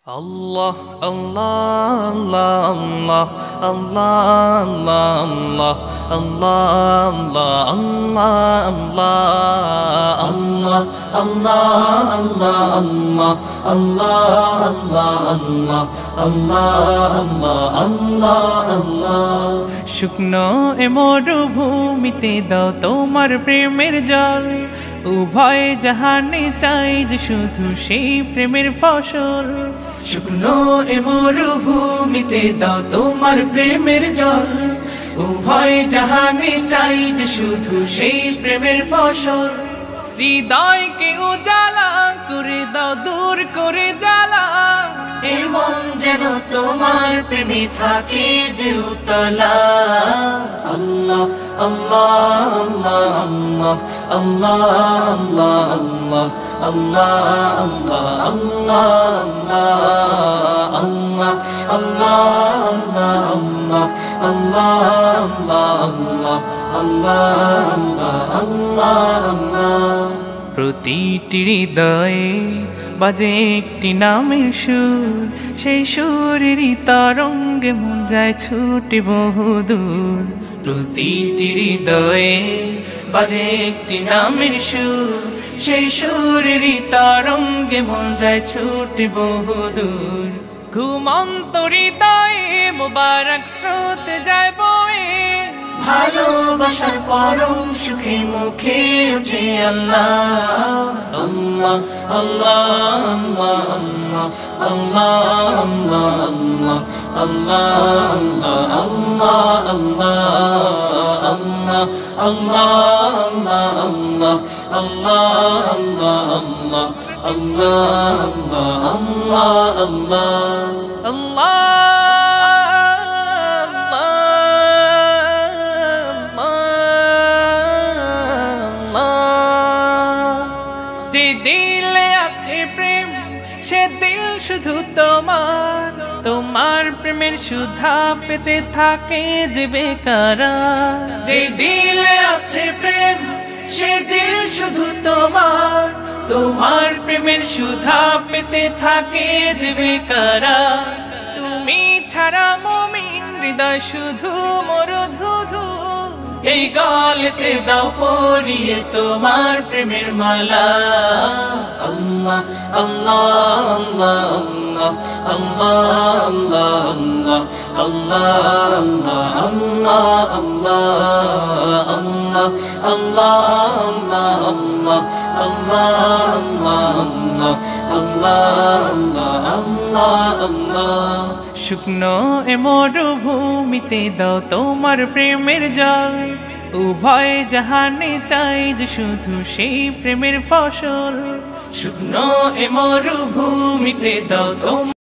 Allah, Allah, Allah, Allah, Allah, Allah, Allah, Allah, Allah, Allah, Allah, Allah, Allah, Allah, Allah, Allah. শুকনো এ মরুভূমিতে দাও তোমার প্রেমের জল, উভয় জাহানে চাই যে শুধু সেই প্রেমের ফসল। শুকনো এ মরুভূমিতে দাও তোমার প্রেমের জল, উভয় জাহানে চাই যে শুধু সেই প্রেমের ফসল। হৃদয়কে উজালা করে দাও, দূর করে জ্বালা, এমন যেন তোমার প্রেমে থাকে যে উতলা। আল্লাহ আল্লাহ আল্লাহ আল্লাহ আল্লাহ আল্লাহ আল্লাহ আল্লাহ আল্লাহ আল্লাহ আল্লাহ আল্লাহ আল্লাহ। প্রতিটি হৃদয়ে বাজে একটি নামের সুর, সেই সুরেরই তরঙ্গে মন যায় ছুটে বহুদূর। প্রতিটি হৃদয়ে বাজে একটি নামের সুর, সেই সুরেরই তরঙ্গে মন যায় ছুটে বহুদূর। ঘুমন্ত হৃদয়ে মুবারক স্রোত যায় বয়ে, ভালোবাসার পরম সুখে মুখে উঠে আল্লাহ আল্লাহ আল্লাহ আল্লাহ আল্লাহ আল্লাহ আল্লাহ আল্লাহ আল্লাহ আল্লাহ আল্লাহ আল্লাহ আল্লাহ। যে দিলে আছে প্রেম সে দিল শুধু তোমার, তোমার প্রেমের সুধা পেতে থাকে যে বেকারার। যে দিলে আছে প্রেম সে দিল শুধু তোমার, তোমার প্রেমের সুধা পেতে থাকে যে বেকারার। তুমি ছাড়া মুমিন হৃদয় শুধু মরুধুধু, এই গলেতে দাও পরিয়ে তোমার প্রেমের মালা। আল্লাহ আল্লাহ আল্লাহ আল্লাহ আল্লাহ আল্লাহ আল্লাহ আল্লাহ আল্লাহ আল্লাহ আল্লাহ। শুকনো এ মরুভূমিতে দাও তোমার প্রেমের জল, উভয় জাহানে চাই যে শুধু সেই প্রেমের ফসল। শুকনো এ মরুভূমিতে দাও তোমার